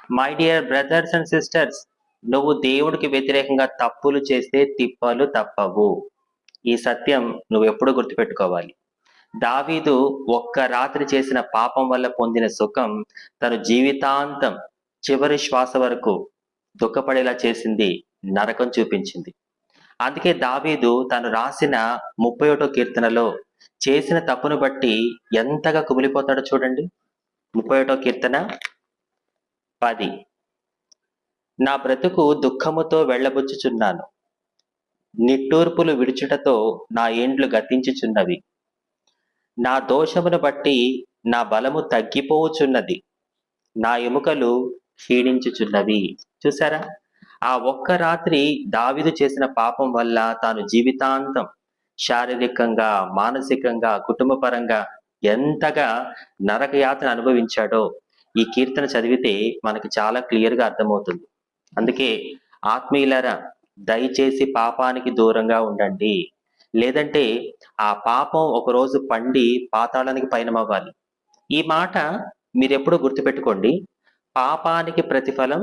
My dear brothers and sisters, నువ్వు దేవుడికి వ్యతిరేకంగా తప్పులు చేస్తే తిప్పలు తప్పవు. ఈ సత్యం నువ్వు ఎప్పుడు గుర్తుపెట్టుకోవాలి. దావీదు ఒక్క రాత్రి చేసిన పాపం వల్ల పొందిన సుఖం తను జీవితాంతం చివరి శ్వాస వరకు దుఃఖపడేలా చేసింది, నరకం చూపించింది. అందుకే దావీదు తను రాసిన 31వ కీర్తనలో చేసిన తప్పును బట్టి ఎంతగా కుమిలిపోతాడో చూడండి. 31వ కీర్తన 10. నా బ్రతుకు దుఃఖముతో వెళ్ళబుచ్చుచున్నాను, నిట్టూర్పులు విడుచుటతో నా ఏండ్లు గతించుచున్నవి. నా దోషమును బట్టి నా బలము తగ్గిపోవుచున్నది, నా ఎముకలు క్షీణించుచున్నవి. చూసారా, ఆ ఒక్క రాత్రి దావీదు చేసిన పాపం వల్ల తాను జీవితాంతం శారీరకంగా, మానసికంగా, కుటుంబపరంగా ఎంతగా నరక యాతన అనుభవించాడో ఈ కీర్తన చదివితే మనకి చాలా క్లియర్గా అర్థమవుతుంది. అందుకే ఆత్మీయులారా, దయచేసి పాపానికి దూరంగా ఉండండి. లేదంటే ఆ పాపం ఒకరోజు పండి పాతాళానికి పయనమవ్వాలి. ఈ మాట మీరెప్పుడూ గుర్తుపెట్టుకోండి. పాపానికి ప్రతిఫలం